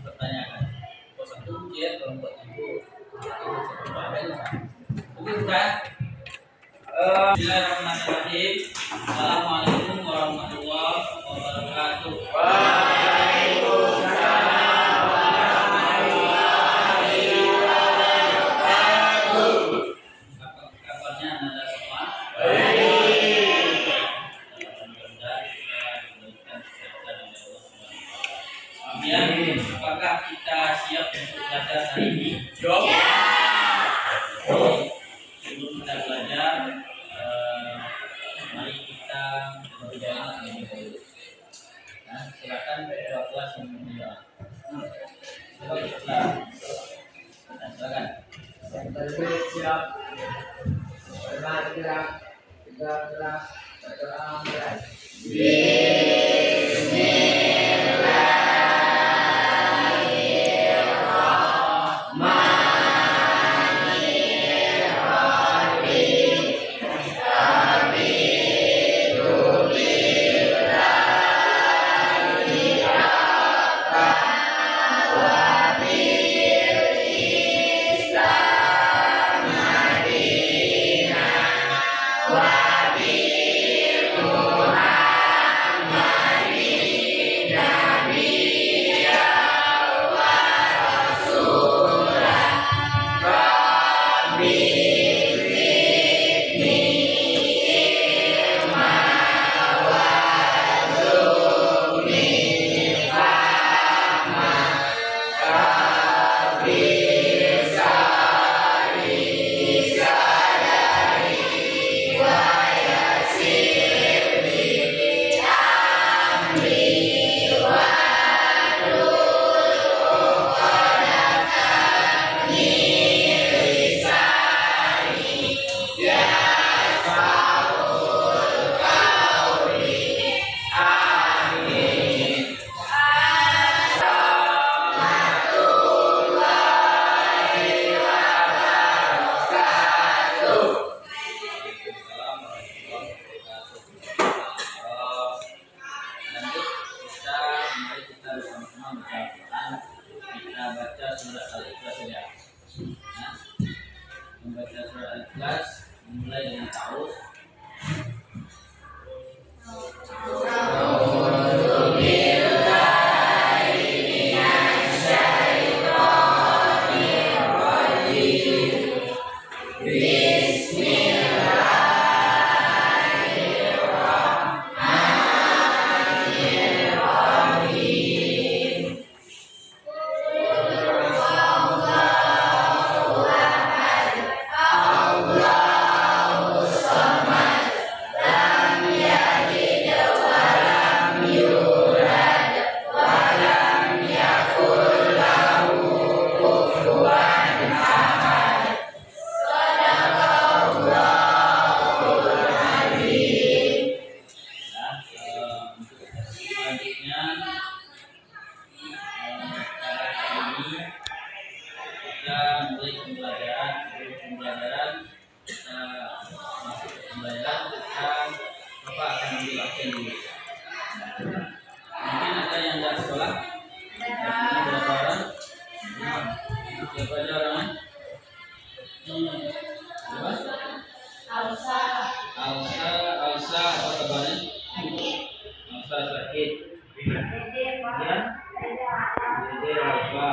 pertanyaan. Kalau satu ujian, kalau buat itu satu apa itu? Mungkin sudah. Bismillahirrahmanirrahim. Assalamualaikum warahmatullahi wabarakatuh. Waalaikumsalam warahmatullahi wabarakatuh. Apa kabarnya Anda semua? Baik. Mudah-mudahan kita diberikan kesehatan oleh Allah SWT. Amin. Apakah kita siap untuk belajar hari ini? Siap. Sebelum kita belajar, mari kita berdoa terlebih dahulu. Nah, silakan ketua kelas yang berdoa. Silakan. Siap. Bergerak. Berdoa mulai. Kita baca surat Al-Ikhlas ya. Nah, membaca surat Al-Ikhlas mulai dengan ta'awudz. Mungkin ada yang nggak sekolah? Berapa orang? Siapa aja orangnya? Alsa, apa kabarnya? Alsa sakit. Ya? Dede apa?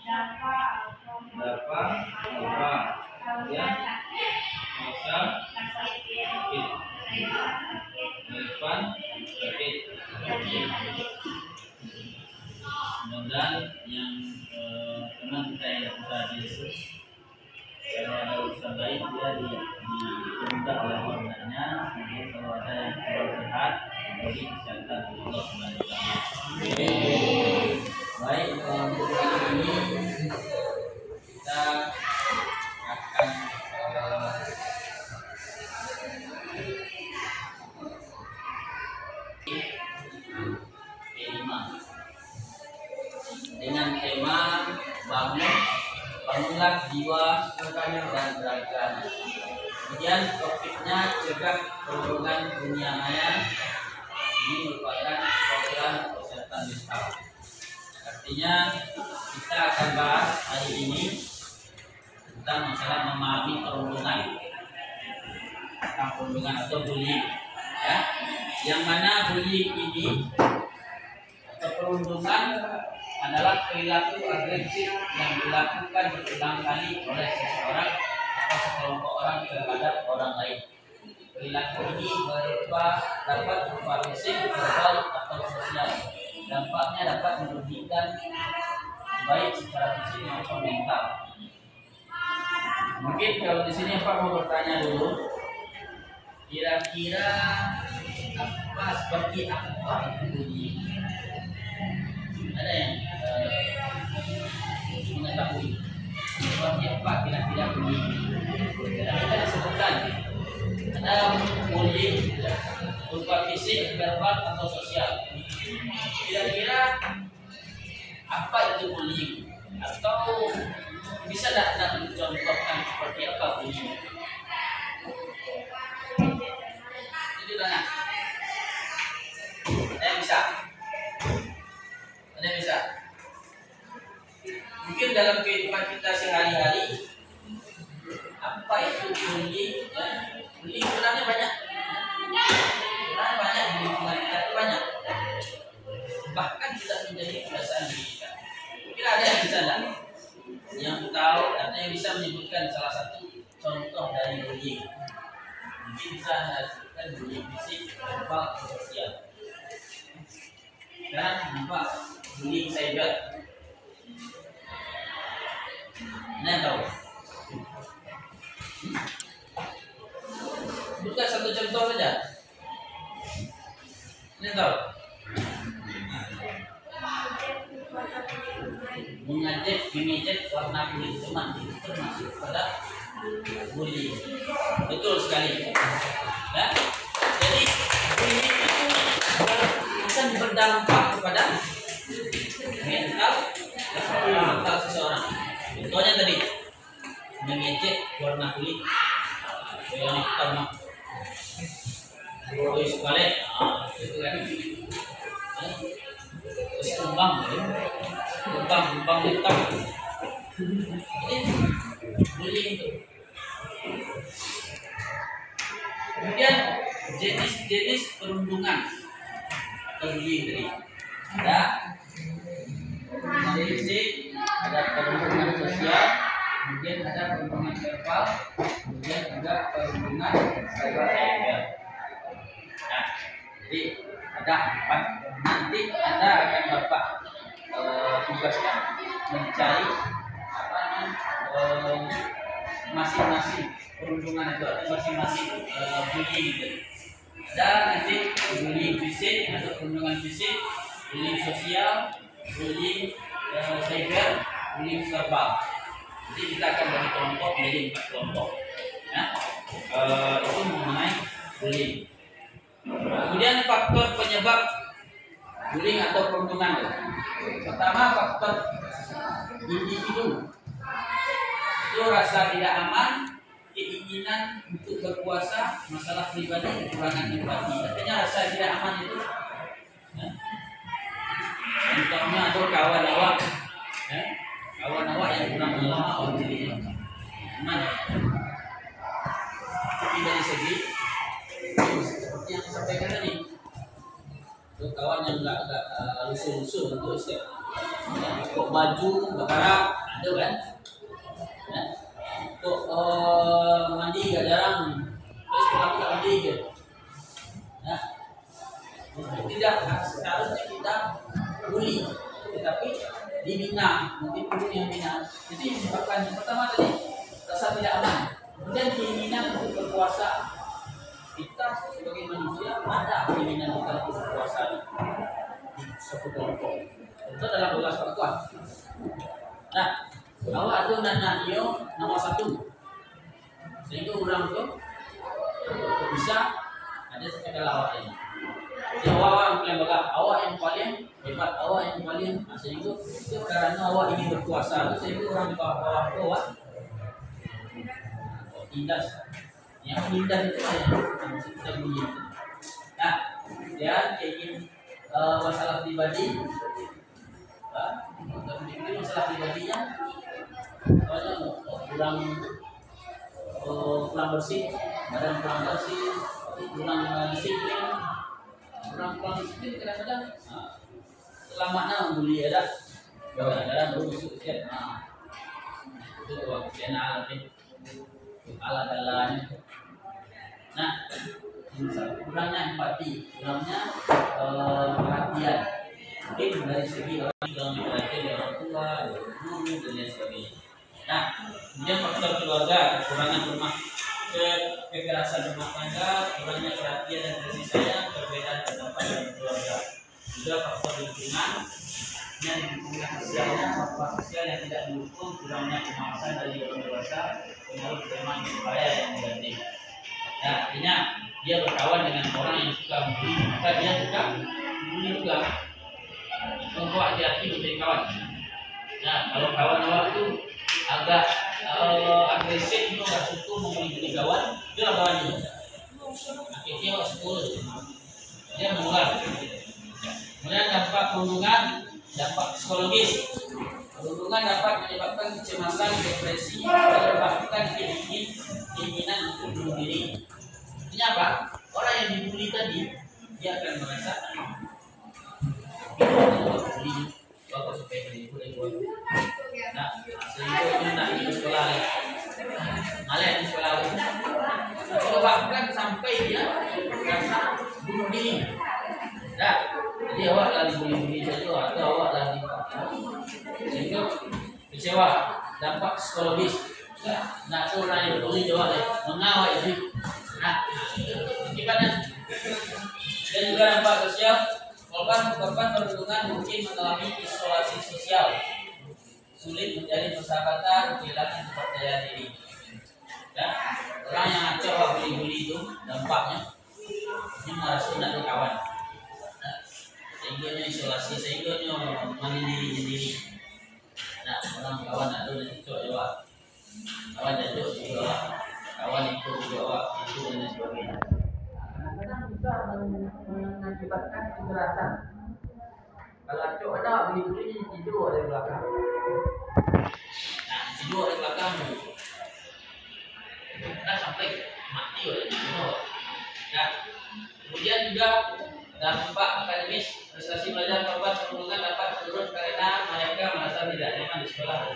Dafa, apa? Ya? Alsa sakit. Irfan sakit. Mudah-mudahan yang teman kita yang bisa Yesus, kalau ada urusan lain dia diminta oleh orangnya. Kemudian kalau ada yang kurang sehat, bagi kesehatan Allah SWT. Baik, untuk kali ini kita akan dengan tema bangunlah jiwa dan beragam. Kemudian topiknya cegah perundungan dunia maya. Ini merupakan program kesehatan mental. Artinya kita akan bahas hari ini tentang masalah memahami perundungan, tentang perundungan atau bullying, ya. Yang mana bullying ini atau perundungan adalah perilaku agresif yang dilakukan berulang kali oleh seseorang atau sekelompok orang terhadap orang lain. Perilaku ini dapat berupa fisik, verbal, atau sosial. Dampaknya dapat merugikan baik secara fisik maupun mental. Mungkin kalau di sini Pak mau bertanya dulu, kira-kira seperti apa itu bullying? Ada yang mengetahui seperti apa kira-kira bullying? Kita disebutkan ada bullying berupa fisik, verbal, atau sosial. Kira-kira apa itu bullying? Atau bisa tidak mencontohkan seperti apa bullying? Itu tanya. Ada bisa? Ada bisa? Mungkin dalam kehidupan kita sehari-hari, apa itu bullying? Bullying sebenarnya banyak. Sebenarnya banyak di lingkungan kita itu banyak. Bahkan sudah menjadi kebiasaan diri kita. Mungkin ada yang bisa enggak? Yang tahu atau yang bisa menyebutkan salah satu contoh dari bullying. Mungkin bisa menyebutkan bullying fisik, verbal, atau sosial. Dan nampak bullying cyber. Ada yang tahu? Sebutkan satu contoh saja. Ada yang tahu? Mengejek warna kulit teman itu termasuk pada bullying. Betul sekali. Ya. Jadi bullying itu akan berdampak kepada mental seseorang. Contohnya tadi mengejek warna kulit, yang hitam, terus balik, itu kan. Terus kembang hitam. Ini bullying itu. Kemudian jenis perundungan atau bullying tadi ada perundungan fisik, ada perundungan sosial, kemudian ada perundungan verbal, kemudian ada perundungan cyber. Nah, jadi ada 4. Nanti Anda akan Bapak tugaskan mencari masing-masing perundungan itu atau masing-masing bullying itu. Ada nanti bullying fisik atau perundungan fisik, bullying sosial, bullying cyber, bullying verbal. Jadi kita akan bagi kelompok menjadi 4 kelompok. Ya. Itu mengenai bullying. Kemudian faktor penyebab bullying atau perundungan. Pertama, faktor individu. Itu rasa tidak aman, keinginan untuk berkuasa, masalah pribadi, kekurangan empati. Artinya rasa tidak aman itu. Ya. Contohnya atau kawan awak, ya. Kawan awak yang kurang lama awak dirinya. Aman. Tapi dari segi seperti yang disampaikan tadi, untuk kawan yang enggak lusuh-lusuh untuk istirahat, kok baju berkarat ada kan, ya? Untuk mandi gak jarang, terus pulang tak mandi ke, ya? Tidak seharusnya kita bully, tetapi dibina, mungkin pun yang bina. Jadi menyebabkan yang pertama tadi rasa tidak aman, kemudian keinginan untuk berkuasa. Kita sebagai manusia ada keinginan kita untuk berkuasa di suatu kelompok. Itu dalam belas perempuan. Nah, awak itu nana iyo nomor 1. Sehingga orang itu bisa ada sekadar awak ini. Jadi awak yang paling awak yang paling hebat, awak yang paling sehingga itu karena awak ingin berkuasa. Sehingga orang di bawah awak tindas. Yang indah itu yang kita bunyi. Nah, dia ingin masalah pribadi, masalah pribadinya, soalnya kurang kurang bersih, badan kurang bersih, kurang disiplin, kurang disiplin kadang-kadang selamatnya membuli ada, kadang-kadang berusuk siap, itu waktu alat alat-alatnya. Nah, kurangnya empati, kurangnya perhatian. Mungkin dari segi orang dalam perhatian dari orang tua, guru dan lain sebagainya. Nah, kemudian faktor keluarga, kekurangan rumah, kekerasan rumah tangga, kurangnya perhatian dan kasih sayang, perbedaan pendapat dalam keluarga. Juga faktor lingkungan, yang lingkungan sosialnya, faktor sosial yang tidak mendukung, kurangnya pemahaman dari orang dewasa, pengaruh teman supaya yang negatif. Nah, artinya dia berkawan dengan orang yang suka membuli, maka dia suka membuli juga. Membuat hati-hati menjadi kawan. Nah, kalau kawan awak itu agak agresif, itu nggak suka membuli kawan, dia kawan itu. Akhirnya awak sepuluh, dia menular. Kemudian dampak perundungan, dampak psikologis. Perundungan dapat menyebabkan kecemasan, depresi, dan bahkan keinginan untuk bunuh diri. Ini apa? Orang yang dibully tadi, dia akan merasa bapak supaya dibully. Nah, sehingga itu nak di sekolah, malah di sekolah. Kalau bahkan sampai dia merasa bunuh diri. Nah, jadi awak lah dibully saja atau awak lah sehingga kecewa, dampak psikologis. Nah, itu orang yang dibully jawab mengawal itu. Nah, akibatnya dan juga dampak sosial. Korban perundungan mungkin mengalami isolasi sosial, sulit menjadi persahabatan, kehilangan kepercayaan diri. Dan orang yang acau bully itu dampaknya dia merasa tidak ada kawan, sehingga isolasi, sehingga menyendiri sendiri. Nah, orang kawan ada yang acau jawab, kawan jatuh juga, kawan ikut juga, itu dan sebagainya. Kadang bisa mengakibatkan kekerasan. Kalau acok ada beli tidur dari belakang. Nah, tidur dari belakang kita sampai mati oleh tidur. Nah, kemudian juga dampak akademis, prestasi belajar korban perundungan dapat menurun karena mereka merasa tidak nyaman di sekolah.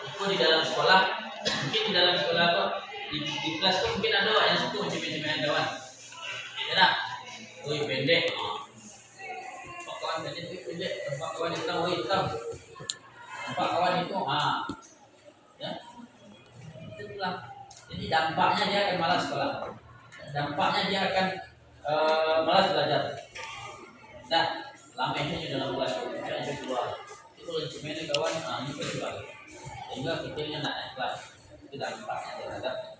Itu di dalam sekolah, mungkin di dalam sekolah kok. Di kelas itu mungkin ada yang suka mencemeh-cemehin kawan. Ya nak, woi pendek. Pak kawan pendek, pak kawan hitam, woi hitam. Pak kawan itu, ya. Itulah. Jadi dampaknya dia akan malas sekolah. Dampaknya dia akan malas belajar. Nah, lama ini dalam kelas itu keluar. Itu mencemeh kawan, ini keluar. Sehingga pikirnya nak naik kelas. Itu dampaknya terhadap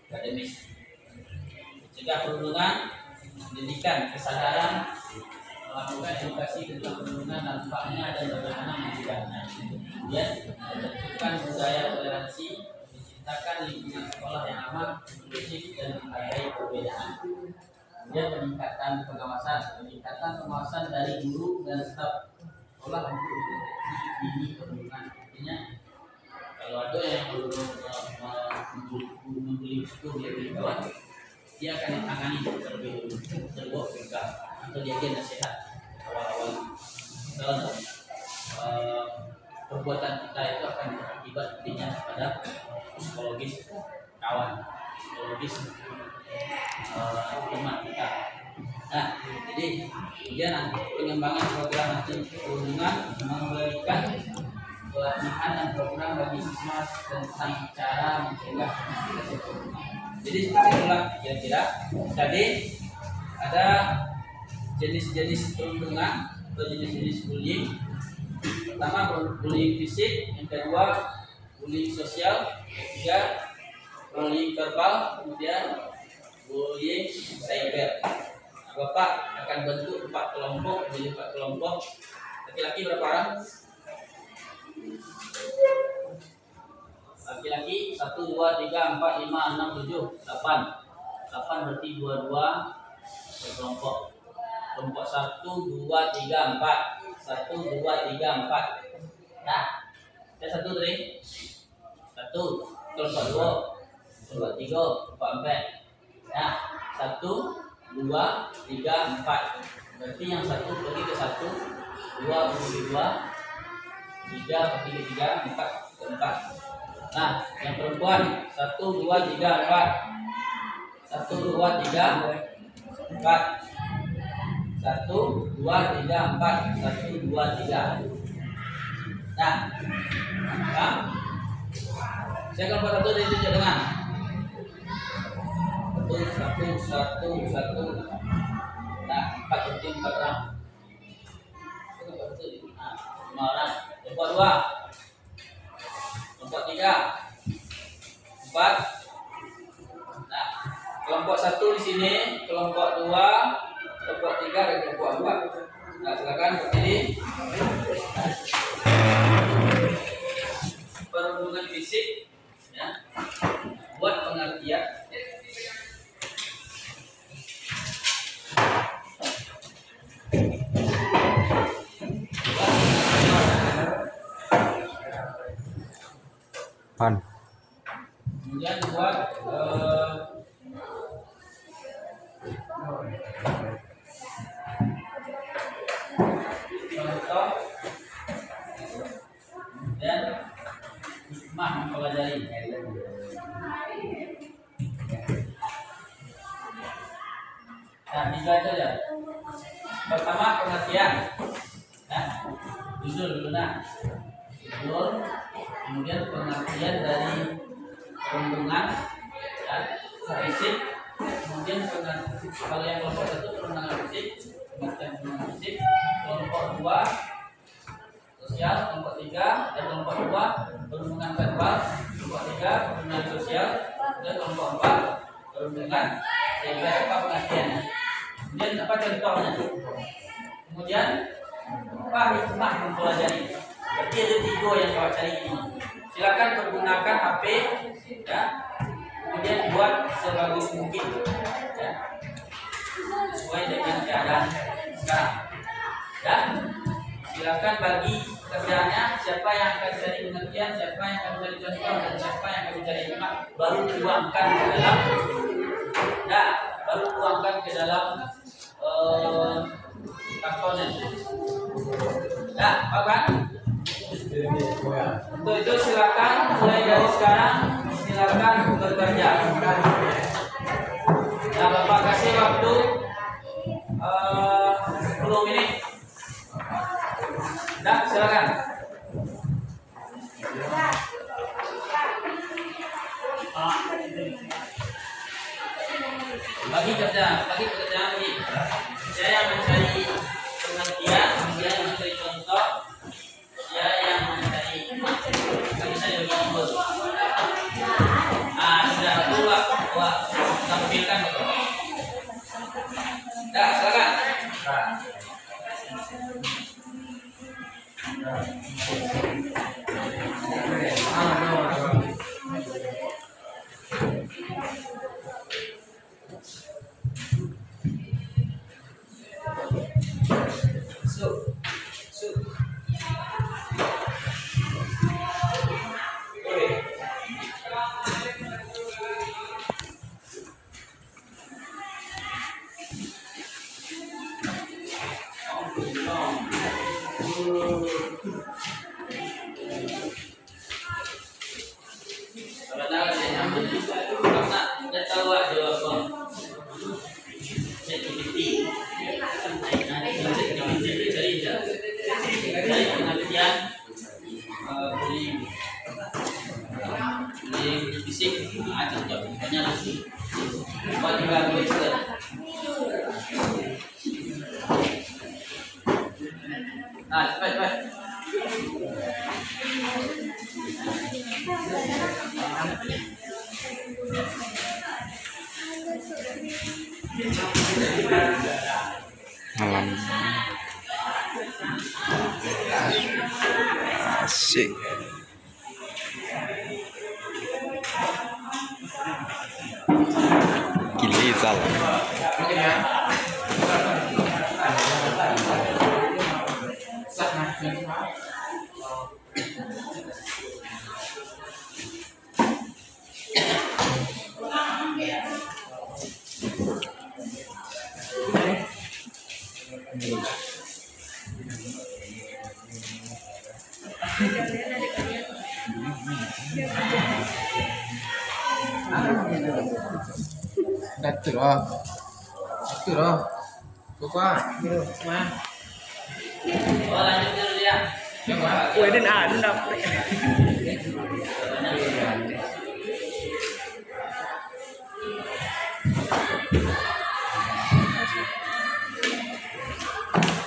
akademis. Cegah perundungan, pendidikan, kesadaran, melakukan edukasi tentang perundungan, dampaknya dan bagaimana mencegahnya. Kemudian menentukan budaya toleransi, menciptakan lingkungan sekolah yang aman, inklusif dan menghargai perbedaan. Kemudian peningkatan pengawasan dari guru dan staf sekolah untuk mendeteksi dini perundungan. Artinya kalau ada yang membeli buku dari kawan, dia akan ditangani terlebih dulu, terbawa pegang atau dia nasihat awal-awal. Kalau perbuatan kita itu akan berakibat nantinya pada psikologis kawan, psikologis teman kita. Nah, jadi kemudian pengembangan program anti perundungan memberikan pelatihan dan program bagi siswa tentang cara mencegah. Jadi seperti itulah kira-kira. Tadi ada jenis-jenis perundungan atau jenis-jenis bullying. Pertama bullying fisik, yang kedua bullying sosial, yang ketiga bullying verbal, kemudian bullying cyber. Bapak akan bentuk 4 kelompok, jadi 4 kelompok. Laki-laki berapa orang? Laki-laki 1, 2, 3, 4, 5, 6, 7, 8. 8 berarti 22 kelompok. Kelompok 1, 2, 3, 4. 1, 2, 3, 4. Nah, ada 1 tadi. 1, kelompok 2, kelompok 3, kelompok 4. Nah, 1, 2, 3, 4. Berarti yang 1 pergi ke 1, 2 pergi ke 2, 3 pergi ke 3, 4 ke 4. Nah, yang perempuan 1, 2, 3, 4. 1, 2, 3, 4. 1, 2, 3, 4. 1, 2, 3. Nah, saya kelompok 1 dari tunjuk dengan 1, 1, 1, 1. Nah, 4 berarti 4 orang. Kelompok 1, nah, 5 orang. Kelompok 2, kelompok 3, 4. Nah, kelompok 1 di sini, kelompok 2, kelompok 3 dan kelompok 4. Nah, silakan berdiri. Perhubungan fisik, ya, buat pengertian. Kemudian buat contoh dan hikmah mempelajari. Nah, 3 aja. Pertama pengertian. Nah, judul dulu nah. Judul, kemudian pengertian dari perundungan, ya, fisik, kemudian kalau yang kelompok 1 perundungan fisik, pengertian perundungan fisik, kelompok 2 sosial, kelompok 3 dan kelompok 2 perundungan verbal, kelompok 3 perundungan sosial, dan kelompok 4 perundungan sehingga apa pengertiannya. Kemudian apa contohnya? Kemudian apa hikmah mempelajari? Berarti ada 3 yang kau cari ini. Silakan pergunakan HP, ya. Kemudian buat sebagus mungkin, ya, sesuai dengan keadaan sekarang. Dan silakan bagi kerjanya siapa yang akan cari pengertian, siapa yang akan cari contoh, dan siapa yang akan cari hikmah. Baru tuangkan ke dalam, nah, baru tuangkan ke dalam kartonnya. Nah, apa kan? Untuk itu silakan mulai dari sekarang silakan bekerja. Nah, Bapak kasih waktu 10 menit. Nah, silakan. Bagi pekerjaan ini. Saya mencari pengertian, dia yang mencari contoh, dia yang mencari hikmah. Kan bisa dibagi 2. Ah, sudah dua tampilkan betul. Dah, silakan. Nah, cepat. Asik. Kilizal. Oh, lanjut dulu ya. Gue dan andap.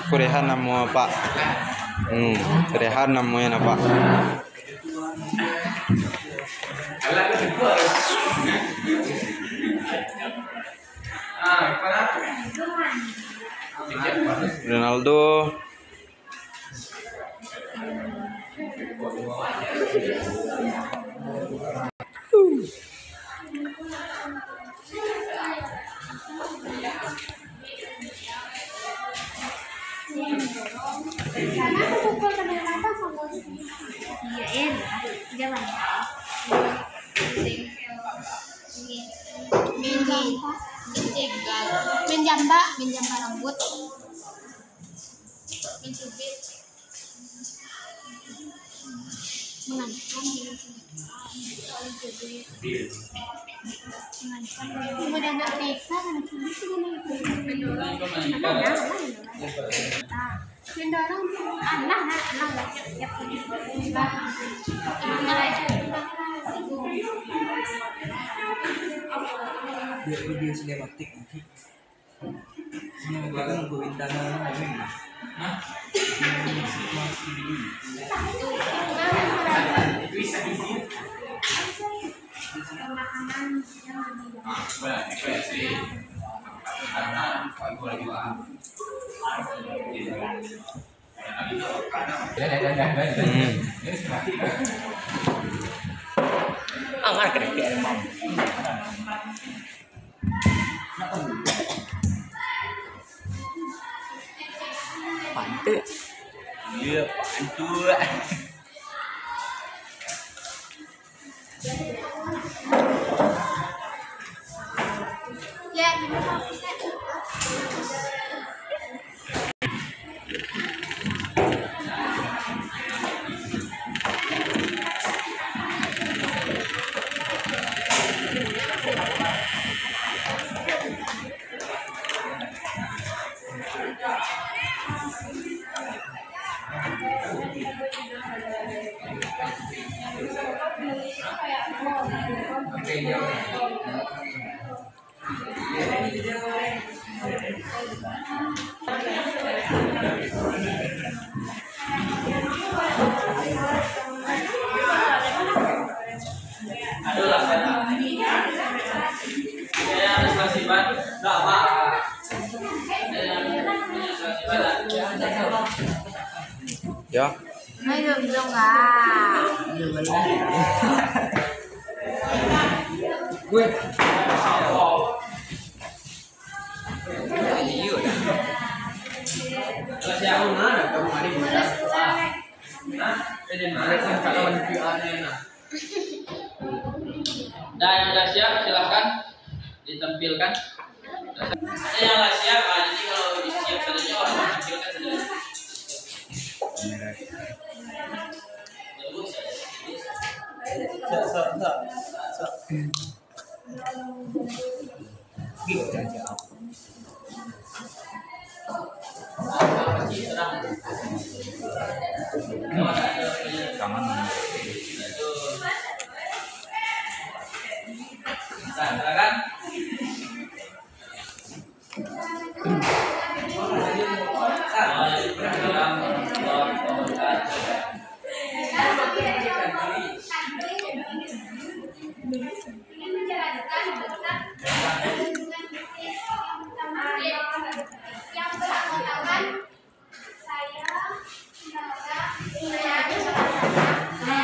Kurehan nama Pak. Kurehan namanya Pak. Ronaldo. Karena aku pukul kenapa sama iyain jangan main jamba rambut main cubit mengancam kemudian periksa karena cubit mendorong anak siap Video sinematik. Sinematik kan gue bintangnya lagi. Angkat kerja emang. Pantu. Iya, pantu. ya Ya. mấy đường dong à Nah, yang udah siap silahkan ditampilkan. Yang nggak siap, jadi kalau siap saja orang menampilkan sendiri. Silakan. saya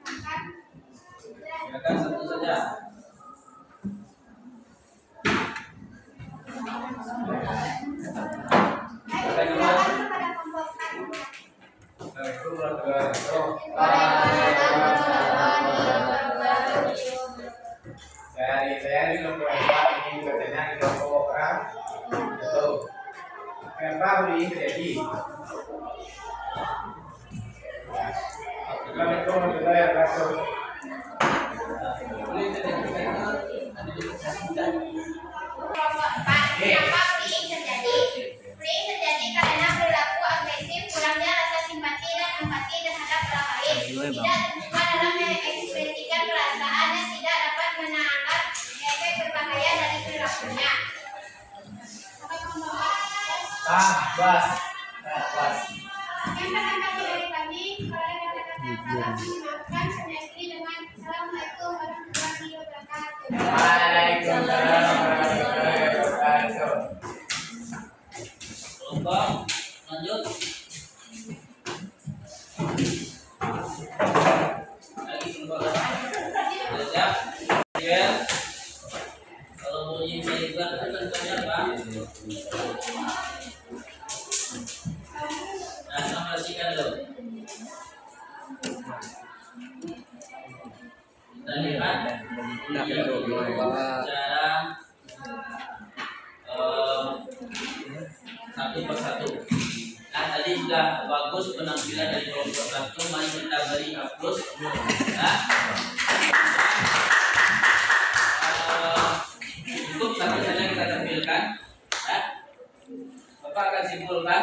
Silakan satu saja. Dari nomor 4 ini katanya di kelompok orang itu kenapa ini terjadi? Kami itu membayar kasut. Kenapa bullying terjadi? Bullying terjadi karena perilaku agresif, kurangnya rasa simpati dan empati terhadap orang lain, tidak terbuka dalam mengekspresikan perasaan dan tidak dapat menangkap efek berbahaya dari perilakunya. Bas. Yang pertama dari kami, kalau ada kata-kata salah memaafkan, menyakini dengan Assalamualaikum warahmatullahi wabarakatuh. Waalaikumsalam warahmatullahi wabarakatuh. Kelompok lanjut. Lagi kelompok apa? Sudah siap? Ya. Kalau bunyi baiklah itu contohnya apa? Nah, sama perhatikan dulu. Kita lihat secara satu persatu. Nah, tadi sudah bagus penampilan dari kelompok satu. Mari kita beri aplaus. Nah, untuk satu saja kita tampilkan. Nah, Bapak akan simpulkan.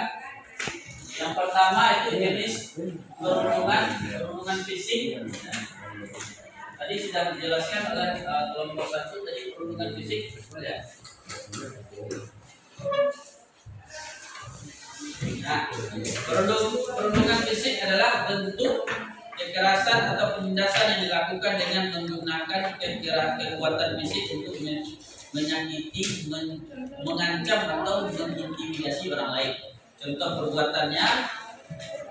Yang pertama itu jenis perundungan fisik. Tadi sudah dijelaskan oleh kelompok satu tadi perundungan fisik. Ya. Nah, perundungan fisik adalah bentuk kekerasan atau penindasan yang dilakukan dengan menggunakan kekuatan fisik untuk menyakiti, mengancam atau mengintimidasi orang lain. Contoh perbuatannya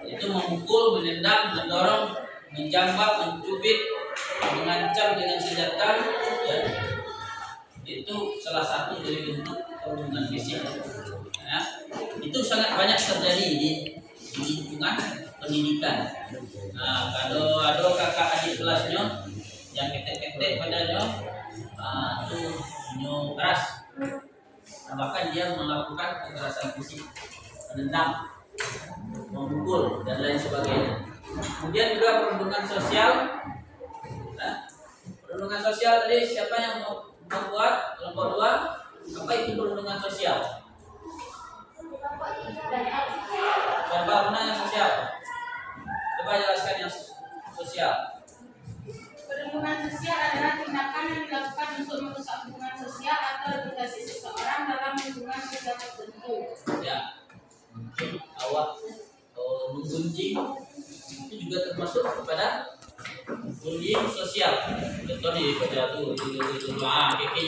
itu memukul, menendang, mendorong, menjambak, mencubit, mengancam dengan senjata, ya. Itu salah satu dari bentuk perundungan fisik. Ya. Itu sangat banyak terjadi di lingkungan pendidikan. Nah, kalau ada kakak adik kelasnya yang ketek-ketek padanya, itu nyo keras. Nah, bahkan dia melakukan kekerasan fisik, menendang, memukul dan lain sebagainya. Kemudian juga perundungan sosial. Nah, perundungan sosial tadi siapa yang membuat kelompok 2? Apa itu perundungan sosial? Siapa pernah yang sosial? Coba jelaskan yang sosial. Perundungan sosial adalah tindakan yang dilakukan untuk merusak hubungan sosial atau reputasi seseorang dalam hubungan sosial tertentu. Ya, awak menggunjing itu juga termasuk kepada bullying sosial. Contohnya pada tuh keke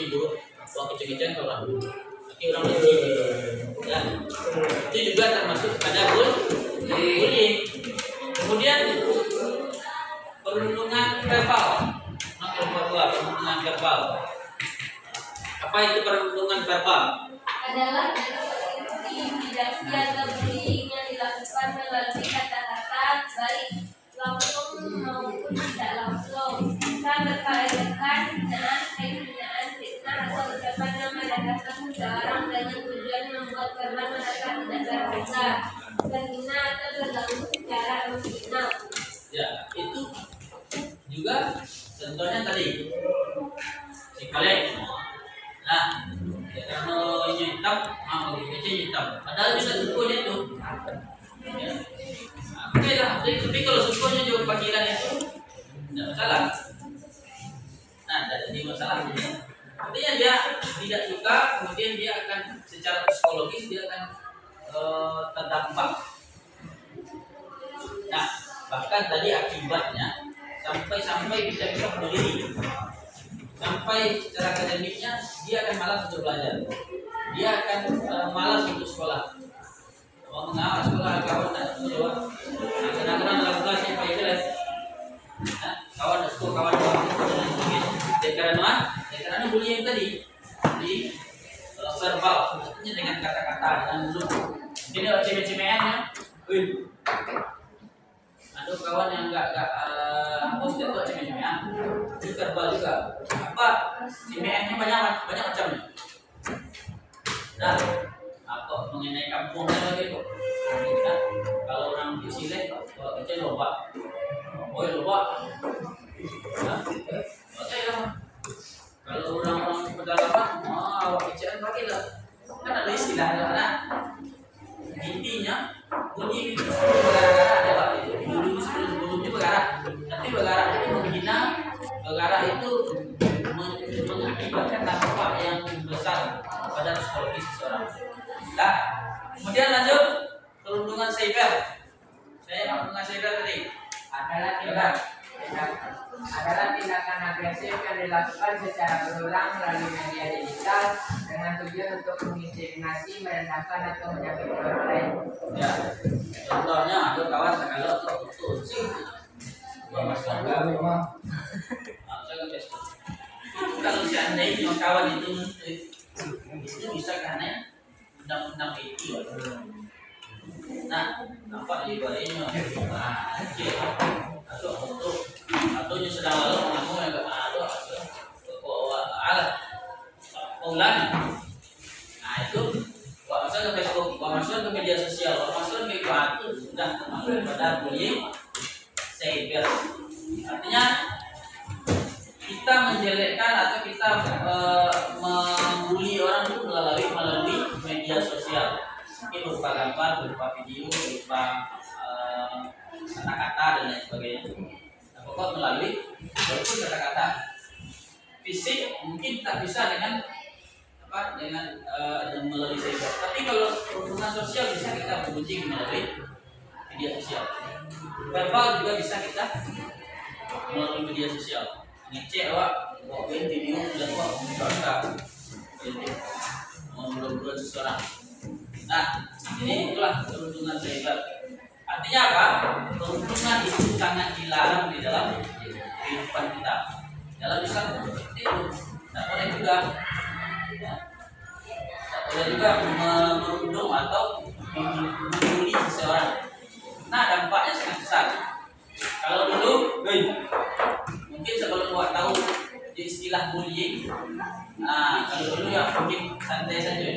buruk, wah kecil-kecilan orang, keke orang kecil, ya itu juga termasuk pada bullying. Kemudian perundungan verbal, perundungan verbal. Apa itu perundungan verbal? Adalah intimidasi atau bullying yang dilakukan melalui kata-kata baik langsung maupun tidak langsung, bisa berkaitan hinaan, penghinaan, fitnah atau ucapan yang merendahkan seseorang dengan tujuan membuat korban merasa tidak berharga, terhina atau terganggu secara emosional. Ya, itu juga contohnya tadi si Kalek. Nah, ya, kalau ini hitam, kecil hitam. Padahal juga sukunya itu. Ya. Oke lah, tapi kalau sukunya juga panggilan itu tidak masalah. Nah, tidak jadi masalah. Artinya dia tidak suka, kemudian dia akan secara psikologis dia akan terdampak. Nah, bahkan tadi akibatnya sampai bisa bunuh diri. Sampai secara akademiknya dia akan malas untuk belajar, dia akan malas untuk sekolah. Mengapa sekolah kawan tak menjawab? Kadang-kadang dalam kelas yang baik jelas. karena bullying tadi di verbal, maksudnya dengan kata-kata dan mulut. Jadi kalau cemeh-cemehannya, aduh kawan yang nggak hapus itu cemeh-cemehan, itu verbal juga. Apa cemehannya banyak macamnya. Nah, apa mengenai kampung lagi kok? Nah, kalau orang di sini kalau kecil lomba, lomba. Nah, oke lah. Kalau orang-orang pedalaman, bicara pakai lah. Kan ada istilah anak. Intinya, bunyi itu bergara-gara adalah sebelumnya bergara. Tapi bergara itu menghina, bergara itu mengakibatkan dampak yang besar pada psikologi seseorang. Nah, kemudian lanjut perundungan cyber. Saya perundungan cyber tadi adalah tindakan agresif yang dilakukan secara berulang melalui media digital dengan tujuan untuk mengintimidasi, merendahkan atau menyakiti orang lain. Ya, contohnya ada kawan kalau betul sih, kalau seandainya kawan itu bisa karena undang-undang itu. Nah, nampak di bawahnya, atau yang sedang lalu mengaku yang ada alat ulang. Nah itu, masuk ke Facebook, masuk ke media sosial, masuk ke itu sudah termasuk pada bullying cyber. Artinya kita menjelekkan atau kita membuli orang itu melalui media sosial. Mungkin berupa gambar, berupa video, berupa kata-kata dan lain sebagainya. Pokok melalui walaupun kata-kata fisik mungkin tak bisa dengan melalui cyber. Tapi kalau hubungan sosial bisa kita bergunjing melalui media sosial. Verbal juga bisa kita melalui media sosial. Ngecek bawa video dan ngobrol seseorang. Nah, ini itulah perundungan cyber. Artinya apa? Perundungan itu sangat dilarang di dalam kehidupan kita. Dalam Islam seperti itu. Tidak boleh juga, merundung atau membuli seseorang. Nah, dampaknya sangat besar. Kalau dulu, mungkin sebelum tahu istilah bullying. Nah, kalau dulu ya mungkin santai saja.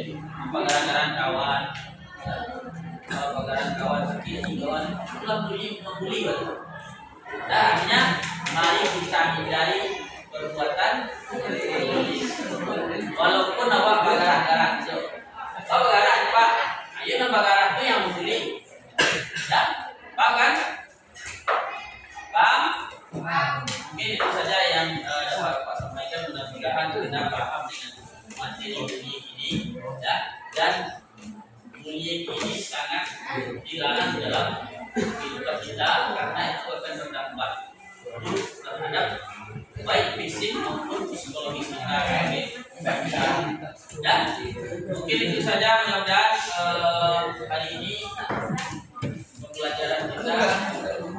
Penggaran kawan. Penggaran kawan sakit, kawan itulah membuli kan. Nah, artinya mari kita hindari perbuatan bullying. Walaupun awak penggaran itu, penggaran Pak, ayo nama penggaran itu yang membuli. Ya, paham kan? Paham? Mungkin itu saja yang dapat Pak sampaikan. Mudah-mudahan kita paham dengan materi bullying ini, ya. Dan bullying ini sangat dilarang dalam kehidupan kita karena itu akan berdampak terhadap baik fisik maupun psikologis kita. Dan mungkin itu saja, mudah-mudahan hari ini pembelajaran kita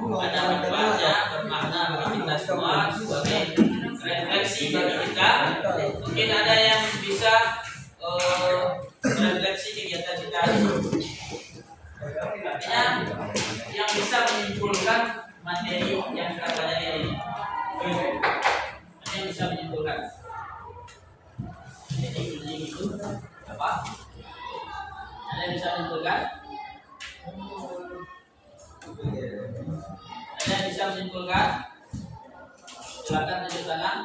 ada manfaatnya, bermakna bagi kita semua sebagai refleksi bagi kita. Mungkin ada yang bisa refleksi kegiatan kita. Artinya yang bisa menyimpulkan materi yang kita pelajari hari ini. Yang bisa menyimpulkan. Jadi bullying itu apa? Ada yang bisa menyimpulkan? Ada yang bisa menyimpulkan? Silakan tunjuk tangan.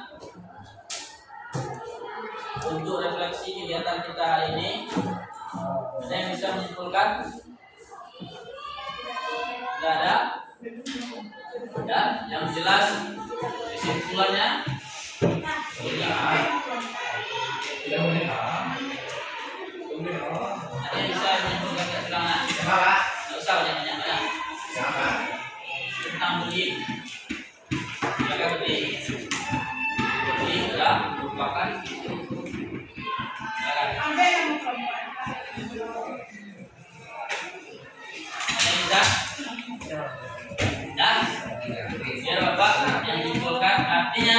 Untuk refleksi kegiatan kita hari ini, ada yang bisa menyimpulkan? Tidak ada? Ya, yang jelas kesimpulannya ada yang bisa menyimpulkan keterangan? Tidak usah banyak-banyak tentang bullying. Silakan bullying. Bullying adalah merupakan ya, biar Bapak yang menyimpulkan. Artinya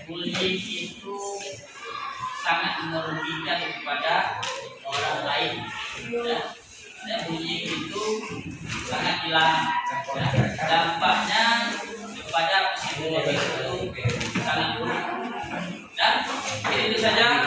bullying bullying itu sangat merugikan kepada orang lain. Ya. Dan bullying itu sangat hilang. Ya. Dampaknya kepada psikologi itu sangat buruk. Dan itu saja